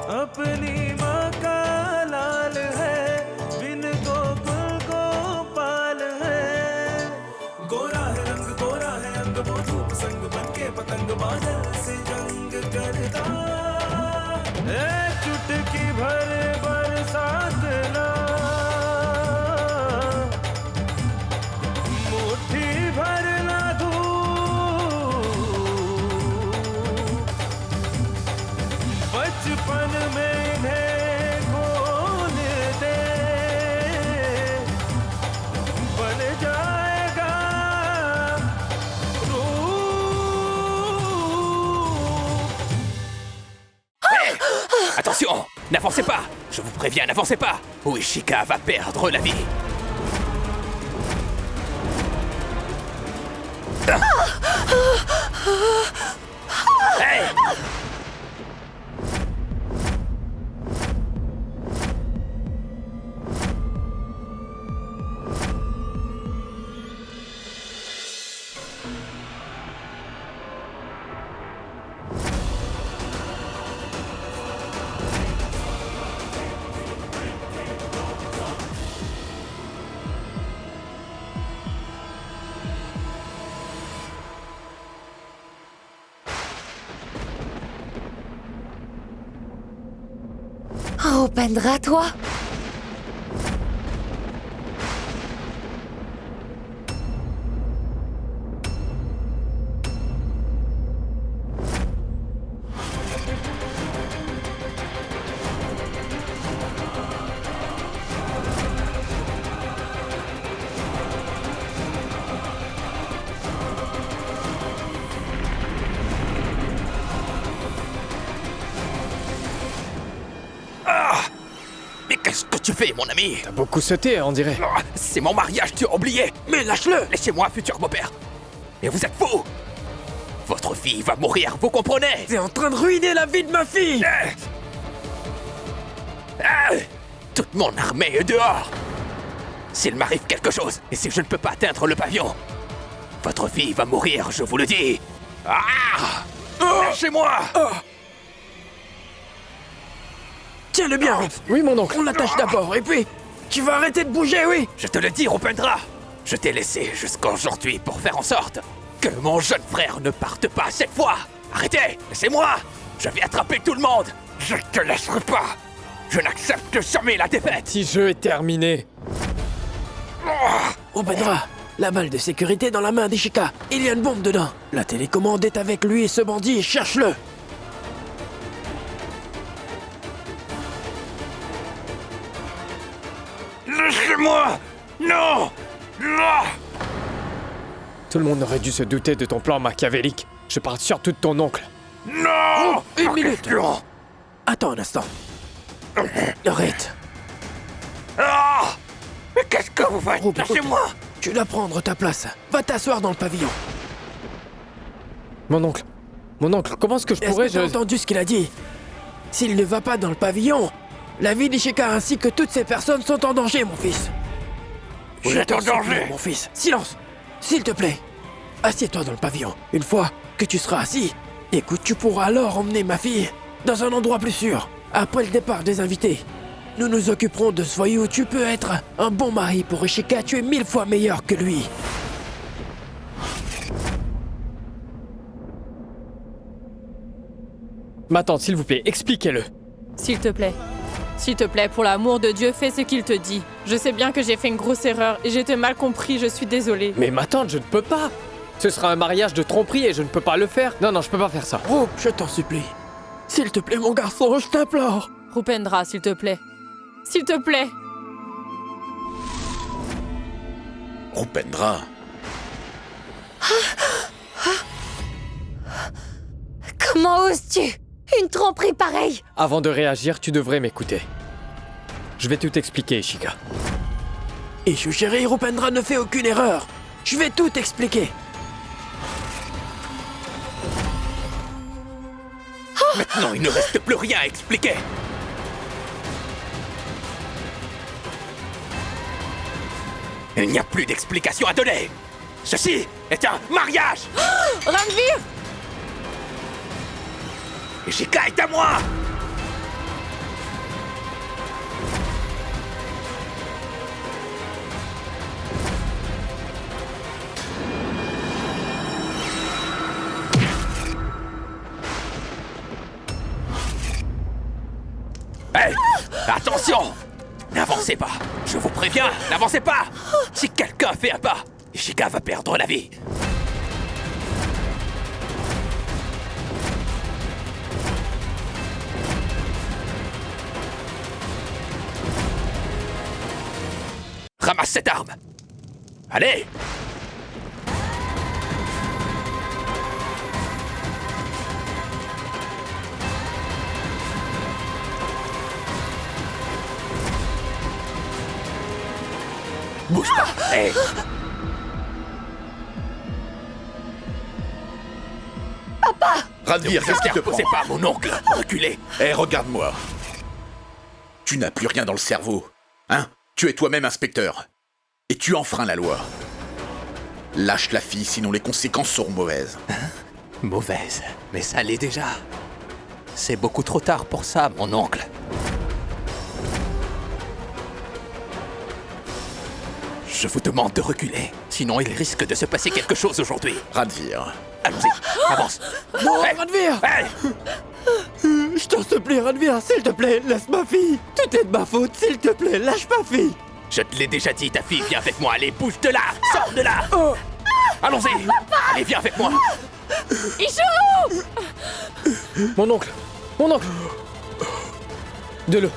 अपनी माँ का लाल है, बिन गोकुल गोपाल है। गोरा है रंग, गोरा है अंग, वो धूप संग बनके पतंग बादल से जंग करता। चुटकी भर बरसात ना, मुट्ठी भर ना धूप, बचपन में इन्हें खोल दे, बन जाएगा रूप। Attention, n'avancez pas. Je vous préviens, n'avancez pas, ou Ishika va perdre la vie. Hey! Oh, Upendra, toi? Mais qu'est-ce que tu fais, mon ami? T'as beaucoup sauté, on dirait. Oh, c'est mon mariage, tu as oublié. Mais lâche-le. Laissez-moi, futur beau-père. Mais vous êtes fou. Votre fille va mourir, vous comprenez? T'es en train de ruiner la vie de ma fille! Toute mon armée est dehors. S'il m'arrive quelque chose, et si je ne peux pas atteindre le pavillon, votre fille va mourir, je vous le dis. Lâchez-moi. Tiens-le bien, Rup. Oui, mon oncle. On l'attache d'abord, et puis... Tu vas arrêter de bouger, oui! Je te le dis, Rupendra. Je t'ai laissé jusqu'à aujourd'hui pour faire en sorte que mon jeune frère ne parte pas cette fois. Arrêtez, laissez-moi. Je vais attraper tout le monde. Je ne te laisserai pas. Je n'accepte jamais la défaite. Petit jeu est terminé. Rupendra, la balle de sécurité dans la main d'Ishika. Il y a une bombe dedans. La télécommande est avec lui et ce bandit, cherche-le! Laissez-moi. Non. Non. Tout le monde aurait dû se douter de ton plan machiavélique. Je parle surtout de ton oncle. Non. Une minute. Question. Attends un instant. Arrête. Mais qu'est-ce que vous faites? Rup, Lâchez-moi. Tu dois prendre ta place. Va t'asseoir dans le pavillon. Mon oncle, comment est-ce que je pourrais... Est-ce que t'as entendu ce qu'il a dit? S'il ne va pas dans le pavillon, la vie d'Ishika ainsi que toutes ces personnes sont en danger, mon fils. Vous Je êtes en t'en supplie, danger. mon fils. Silence. S'il te plaît. Assieds-toi dans le pavillon. Une fois que tu seras assis, écoute, tu pourras alors emmener ma fille dans un endroit plus sûr. Après le départ des invités, nous nous occuperons de ce voyou. Tu peux être un bon mari pour Ishika. Tu es 1000 fois meilleur que lui. Ma tante, s'il vous plaît, expliquez-le. S'il te plaît. S'il te plaît, pour l'amour de Dieu, fais ce qu'il te dit. Je sais bien que j'ai fait une grosse erreur et j'ai été mal compris, je suis désolée. Mais ma tante, je ne peux pas. Ce sera un mariage de tromperie et je ne peux pas le faire. Non, je peux pas faire ça. Rup, je t'en supplie. S'il te plaît, mon garçon, je t'implore. Rupendra, s'il te plaît. S'il te plaît. Rupendra. Comment oses-tu? Une tromperie pareille! Avant de réagir, tu devrais m'écouter. Je vais tout expliquer, Ishika. Ishu chéri, Rupendra ne fait aucune erreur. Je vais tout expliquer. Maintenant, il ne reste plus rien à expliquer. Il n'y a plus d'explication à donner. Ceci est un mariage. Ranveer! Ishika est à moi. Hey, attention! N'avancez pas! Je vous préviens, n'avancez pas! Si quelqu'un fait un pas, Ishika va perdre la vie. Ramasse cette arme! Allez! Bouge pas! Hey! Ranvir, qu'est-ce qui te prend? C'est pas mon oncle! Reculez! Eh, regarde-moi. Tu n'as plus rien dans le cerveau. Hein? Tu es toi-même inspecteur. Et tu enfreins la loi. Lâche la fille, sinon les conséquences seront mauvaises. Mauvaise, mais ça l'est déjà. C'est beaucoup trop tard pour ça, mon oncle. Je vous demande de reculer, sinon il risque de se passer quelque chose aujourd'hui. Ranvir. Allons-y, avance. Non, Hey, Ranvir! hey, Je t'en supplie, Ranvir, s'il te plaît, laisse ma fille! Tout est de ma faute, s'il te plaît, lâche ma fille! je te l'ai déjà dit, ta fille, viens avec moi. Allez, bouge de là, sors de là. Allons-y. Allez, viens avec moi. Ichou! Mon oncle! Mon oncle! De l'eau.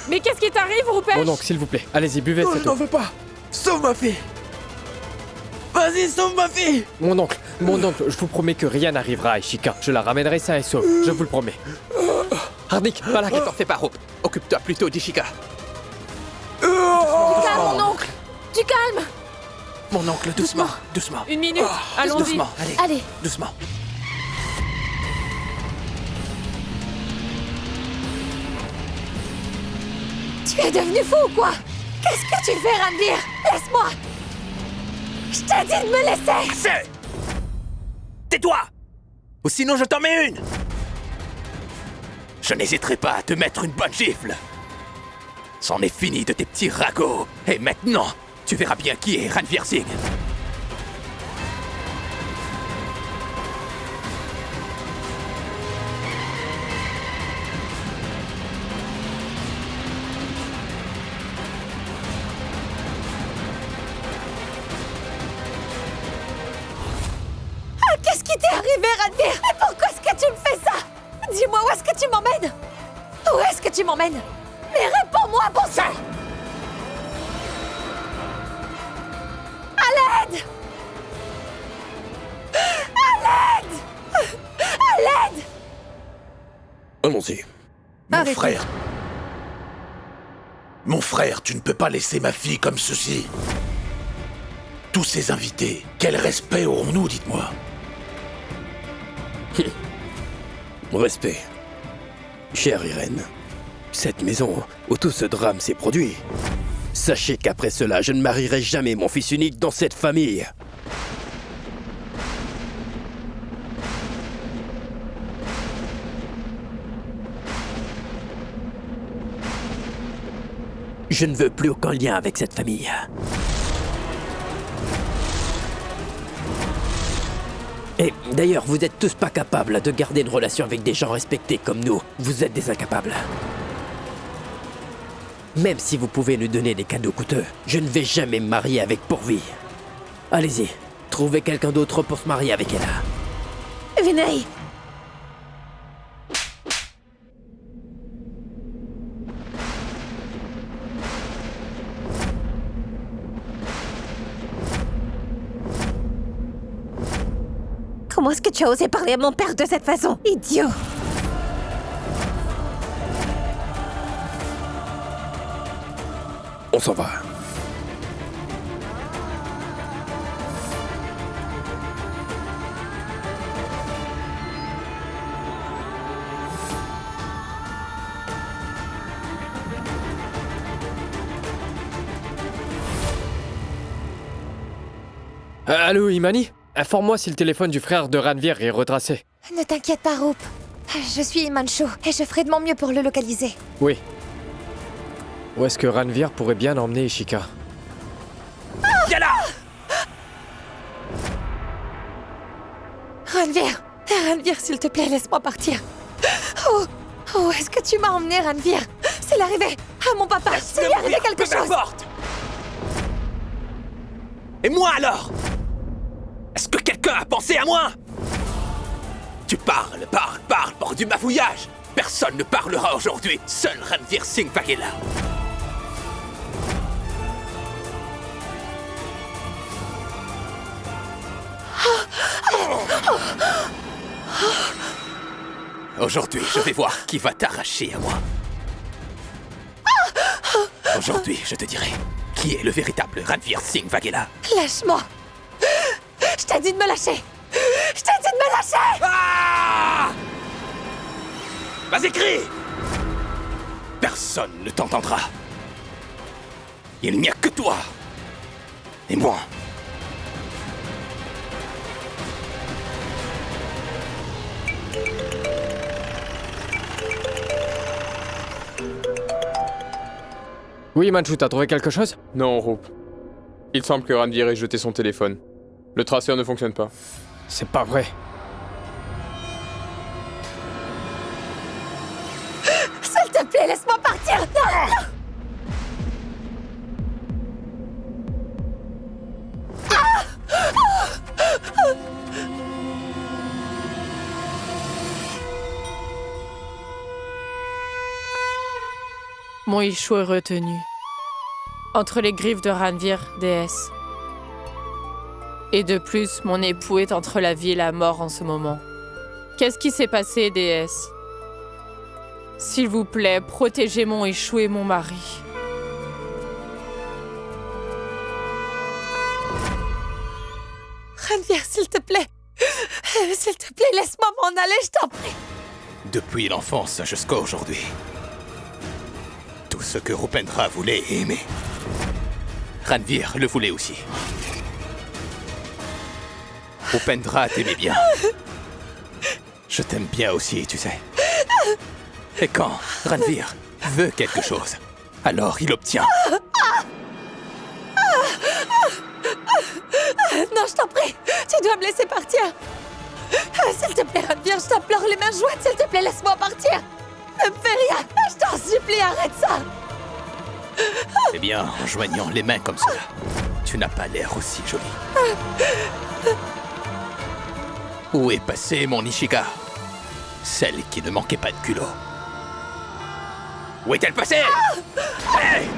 Mais qu'est-ce qui t'arrive, Roupesh? Mon oncle, s'il vous plaît. Allez-y, buvez Non, cette je t'en eau. veux pas! Sauve ma fille! Vas-y, sauve ma fille! Mon oncle, je vous promets que rien n'arrivera à Ishika. Je la ramènerai sain et sauve, je vous le promets. Hardik, Balak, Ne t'en fais pas, Rope. Occupe-toi plutôt d'Ishika. Du calme, mon oncle. Du calme. Mon oncle, doucement, doucement. Une minute, allons-y. Doucement, allez, Allez. doucement. Tu es devenu fou ou quoi? Qu'est-ce que tu fais, Ranvir? Laisse-moi. Je t'ai dit de me laisser. C'est... Tais-toi! Ou sinon je t'en mets une! Je n'hésiterai pas à te mettre une bonne gifle. C'en est fini de tes petits ragots. Et maintenant, tu verras bien qui est Ranvir Singh. Qu'est-ce qui t'est arrivé, Ranvir? Mais pourquoi est-ce que tu me fais ça? Dis-moi, où est-ce que tu m'emmènes? Où est-ce que tu m'emmènes? Mais réponds-moi, bon sang! À l'aide! À l'aide! À l'aide! Allons-y. Mon Arrêtez. frère. Mon frère, tu ne peux pas laisser ma fille comme ceci. Tous ces invités, quel respect aurons-nous, dites-moi? Respect. Chère Irène, cette maison où tout ce drame s'est produit. Sachez qu'après cela, je ne marierai jamais mon fils unique dans cette famille. Je ne veux plus aucun lien avec cette famille. Et d'ailleurs, vous êtes tous pas capables de garder une relation avec des gens respectés comme nous. Vous êtes des incapables. Même si vous pouvez nous donner des cadeaux coûteux, je ne vais jamais me marier avec Pourvi. Allez-y, trouvez quelqu'un d'autre pour se marier avec elle. Vinay! Comment est-ce que tu as osé parler à mon père de cette façon, idiot? On s'en va. Allô, Imani? Informe-moi si le téléphone du frère de Ranvir est retracé. Ne t'inquiète pas, Roop. Je suis Imancho et je ferai de mon mieux pour le localiser. Oui. Où est-ce que Ranvir pourrait bien emmener Ishika? Viens là! Ranvir! Ranvir, s'il te plaît, laisse-moi partir. Où est-ce que tu m'as emmené, Ranvir? C'est l'arrivée à mon papa. C'est lui arrivé quelque chose. N'importe. Et moi alors? Est-ce que quelqu'un a pensé à moi? Tu parles pour du bafouillage. Personne ne parlera aujourd'hui. Seul Ranvir Singh Waghela. Aujourd'hui, je vais voir qui va t'arracher à moi. Aujourd'hui, je te dirai qui est le véritable Ranvir Singh Waghela. Lâche-moi. Je t'ai dit de me lâcher. Je t'ai dit de me lâcher. Ah! Vas-y, crie! Personne ne t'entendra. Il n'y a que toi et moi. Oui, Manchu, t'as trouvé quelque chose? Non, Roop. Il semble que Ranvir ait jeté son téléphone. Le traceur ne fonctionne pas. C'est pas vrai. S'il te plaît, laisse-moi partir. Non. Mon Ishu est retenu. Entre les griffes de Ranvir, déesse. Et de plus, mon époux est entre la vie et la mort en ce moment. Qu'est-ce qui s'est passé, déesse? S'il vous plaît, protégez mon Ishu et mon mari. Ranvir, s'il te plaît. S'il te plaît, laisse-moi m'en aller, je t'en prie. Depuis l'enfance jusqu'à aujourd'hui. Tout ce que Rupendra voulait et aimait. Ranvir le voulait aussi. Rupendra t'aimait bien. Je t'aime bien aussi, tu sais. Et quand Ranvir veut quelque chose, alors il obtient. Non, je t'en prie. Tu dois me laisser partir. S'il te plaît, Ranvir, je t'implore les mains jointes. S'il te plaît, laisse-moi partir. Ne me fais rien. Je t'en supplie, arrête ça. Eh bien, en joignant les mains comme cela, tu n'as pas l'air aussi jolie. Où est passée mon Ishika? Celle qui ne manquait pas de culot. Où est-elle passée? Hey!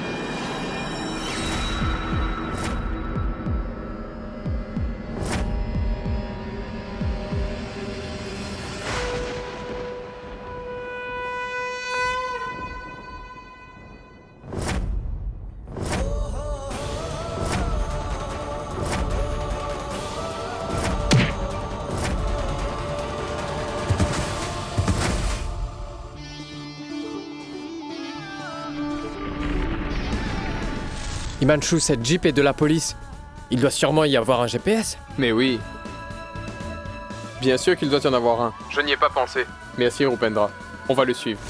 Himanshu, cette Jeep est de la police. Il doit sûrement y avoir un GPS. Mais oui. Bien sûr qu'il doit y en avoir un. Je n'y ai pas pensé. Merci, Rupendra. On va le suivre.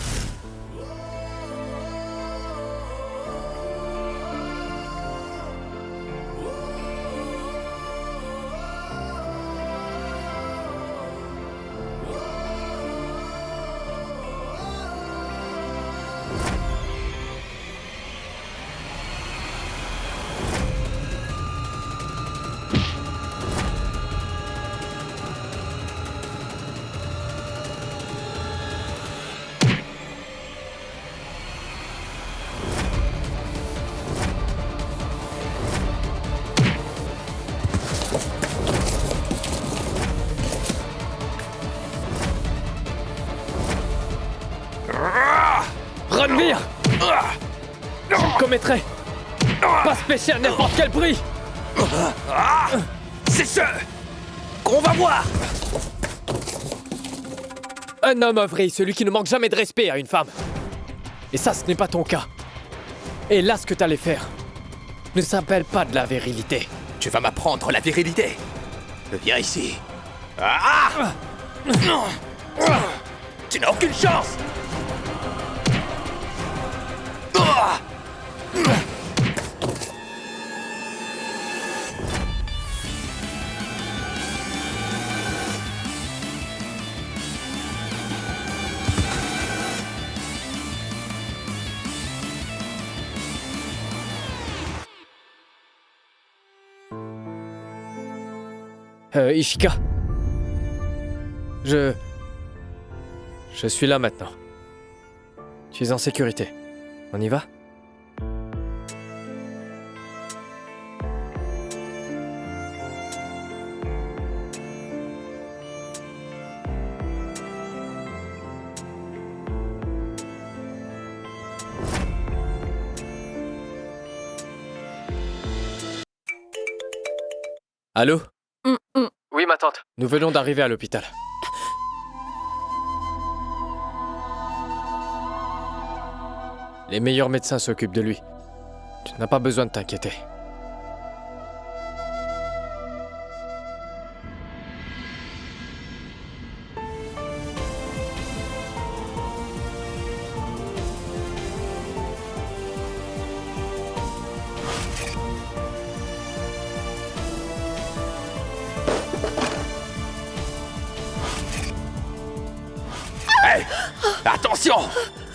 Ranvir! Je ne commettrai pas ce péché à n'importe quel prix! C'est ce qu'on va voir! Un homme œuvré, celui qui ne manque jamais de respect à une femme. Et ça, ce n'est pas ton cas. Et là, ce que t'allais faire ne s'appelle pas de la virilité. Tu vas m'apprendre la virilité. Viens ici. Ah! Tu n'as aucune chance! Ah! Ishika. Je suis là maintenant. Tu es en sécurité. On y va? Allô? Oui, ma tante. Nous venons d'arriver à l'hôpital. Les meilleurs médecins s'occupent de lui. Tu n'as pas besoin de t'inquiéter. Hey! Attention!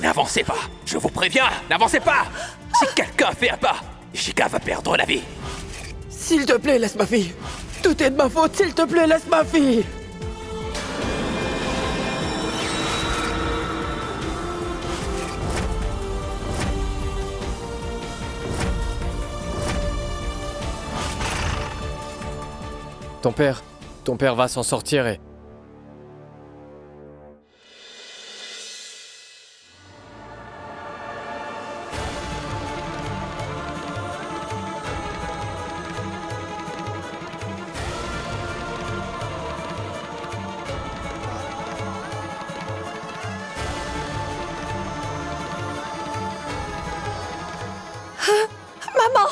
N'avancez pas! Je vous préviens, n'avancez pas! Si quelqu'un fait un pas, Ishika va perdre la vie. S'il te plaît, laisse ma fille. Tout est de ma faute, s'il te plaît, laisse ma fille. Ton père va s'en sortir et... Maman!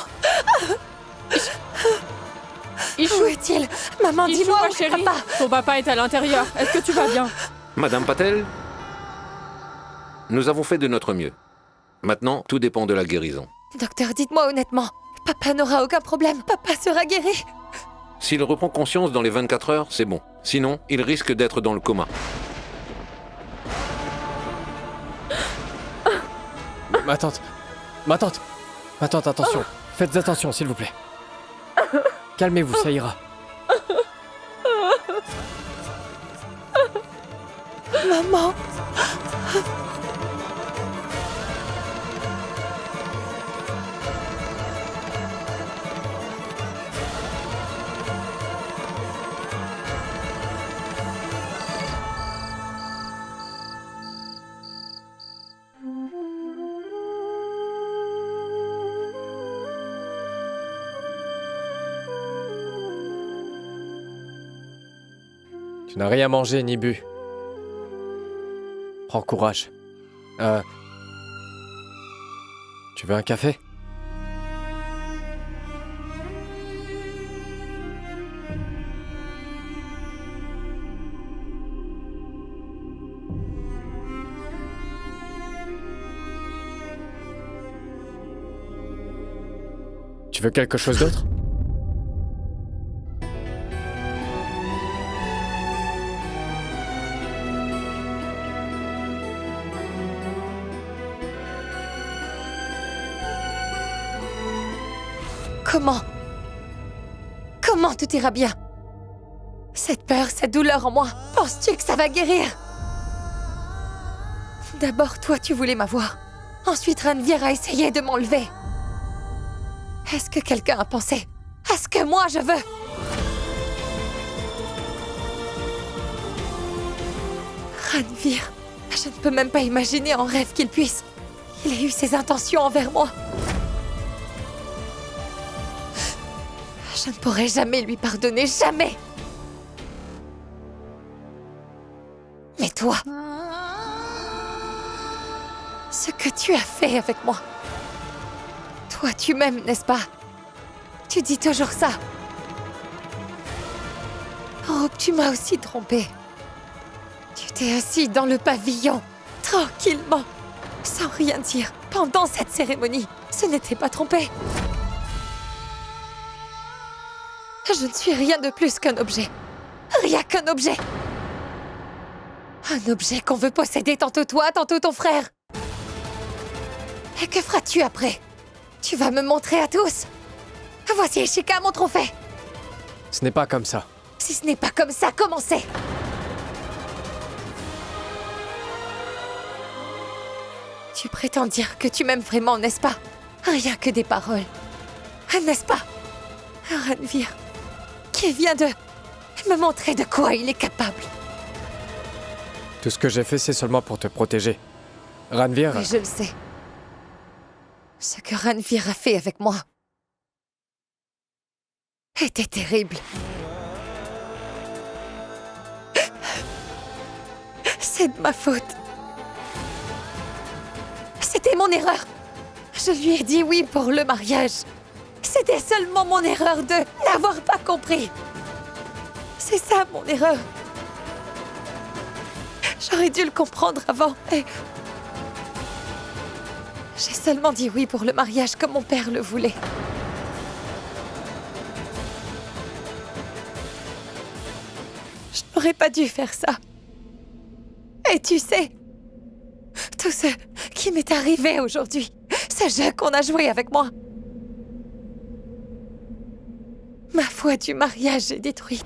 Ishou, Où est-il? Maman, Ishou, dis-moi ma où est chérie, papa? ton papa est à l'intérieur. Est-ce que tu vas bien? Madame Patel, nous avons fait de notre mieux. Maintenant, tout dépend de la guérison. Docteur, dites-moi honnêtement. Papa n'aura aucun problème. Papa sera guéri. S'il reprend conscience dans les 24 heures, c'est bon. Sinon, il risque d'être dans le coma. Ma tante, attention. Faites attention, s'il vous plaît. Calmez-vous, ça ira. Maman! Tu n'as rien mangé ni bu. Prends courage. Tu veux un café? Tu veux quelque chose d'autre? Comment tout ira bien? Cette peur, cette douleur en moi, penses-tu que ça va guérir? D'abord, toi, tu voulais m'avoir. Ensuite, Ranveer a essayé de m'enlever. Est-ce que quelqu'un a pensé à ce que moi, je veux? Ranveer, je ne peux même pas imaginer en rêve qu'il puisse. Il a eu ses intentions envers moi. Je ne pourrai jamais lui pardonner, jamais! Mais toi, ce que tu as fait avec moi, toi tu m'aimes, n'est-ce pas? Tu dis toujours ça. Oh, tu m'as aussi trompée. Tu t'es assis dans le pavillon, tranquillement, sans rien dire, pendant cette cérémonie. Ce n'était pas trompé. Je ne suis rien de plus qu'un objet. Rien qu'un objet. Un objet qu'on veut posséder tantôt toi, tantôt ton frère. Et que feras-tu après? Tu vas me montrer à tous. Voici Ishika, mon trophée. Ce n'est pas comme ça. Si ce n'est pas comme ça, comment c'est? Tu prétends dire que tu m'aimes vraiment, n'est-ce pas? Rien que des paroles. N'est-ce pas? Ranvir, qui vient de me montrer de quoi il est capable. Tout ce que j'ai fait, c'est seulement pour te protéger. Ranvir... Oui, je le sais. Ce que Ranvir a fait avec moi était terrible. C'est de ma faute. C'était mon erreur. Je lui ai dit oui pour le mariage. C'était seulement mon erreur de n'avoir pas compris. C'est ça mon erreur. J'aurais dû le comprendre avant. Et j'ai seulement dit oui pour le mariage comme mon père le voulait. Je n'aurais pas dû faire ça. Et tu sais, tout ce qui m'est arrivé aujourd'hui, ce jeu qu'on a joué avec moi, ma foi du mariage est détruite.